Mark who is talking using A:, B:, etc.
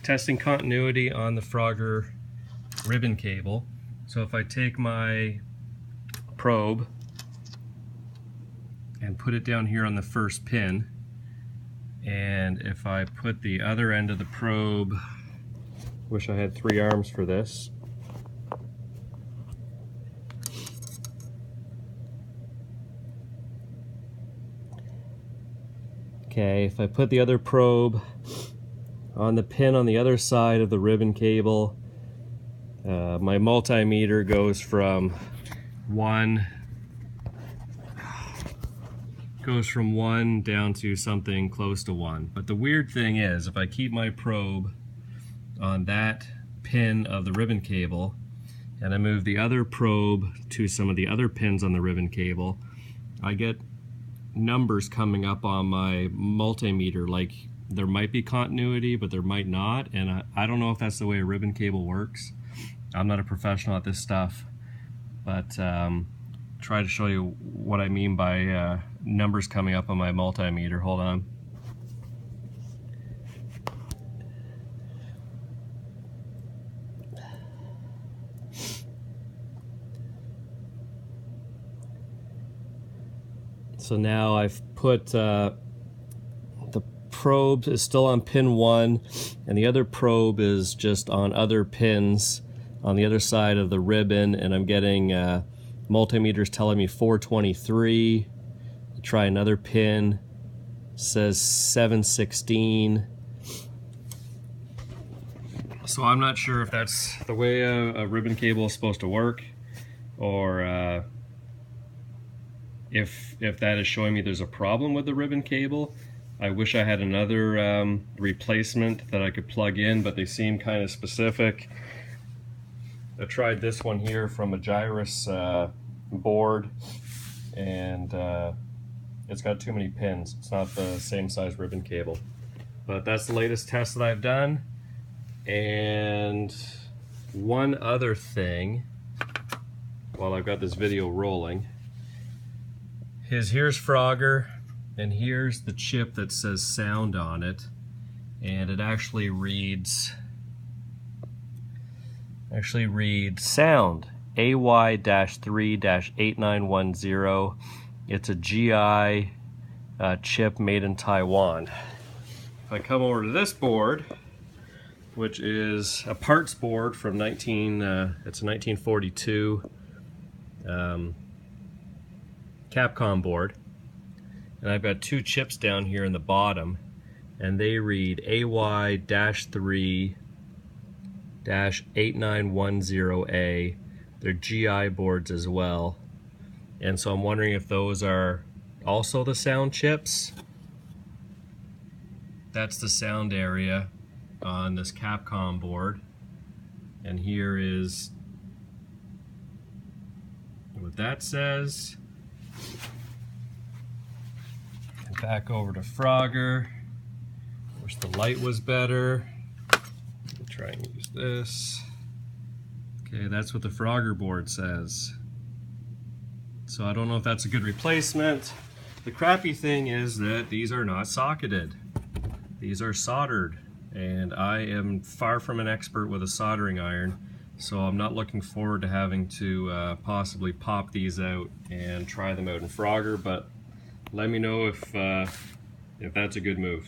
A: Testing continuity on the Frogger ribbon cable. So if I take my probe and put it down here on the first pin, and if I put the other end of the probe, wish I had 3 arms for this. Okay, if I put the other probe on the pin on the other side of the ribbon cable, my multimeter goes from 1 down to something close to 1. But the weird thing is, if I keep my probe on that pin of the ribbon cable and I move the other probe to some of the other pins on the ribbon cable, I get numbers coming up on my multimeter, like there might be continuity but there might not, and I don't know if that's the way a ribbon cable works. I'm not a professional at this stuff, but try to show you what I mean by numbers coming up on my multimeter. Hold on. So now I've put the probe is still on pin 1 and the other probe is just on other pins on the other side of the ribbon, and I'm getting multimeters telling me 423. Try another pin, says 716. So I'm not sure if that's the way a ribbon cable is supposed to work, or if that is showing me there's a problem with the ribbon cable. I wish I had another replacement that I could plug in, but they seem kind of specific. I tried this one here from a Gyrus board, and it's got too many pins. It's not the same size ribbon cable. But that's the latest test that I've done. And one other thing, while I've got this video rolling, is here's Frogger, and here's the chip that says sound on it, and it actually reads sound AY-3-8910. It's a GI chip made in Taiwan. If I come over to this board, which is a parts board from it's a 1942 Capcom board, and I've got 2 chips down here in the bottom, and they read AY-3-8910A. They're GI boards as well, and so I'm wondering if those are also the sound chips. That's the sound area on this Capcom board, and here is what that says. And back over to Frogger. Wish the light was better. I'll try and use this. Okay, that's what the Frogger board says. So I don't know if that's a good replacement. The crappy thing is that these are not socketed. These are soldered, and I am far from an expert with a soldering iron, so I'm not looking forward to having to possibly pop these out and try them out in Frogger, but let me know if that's a good move.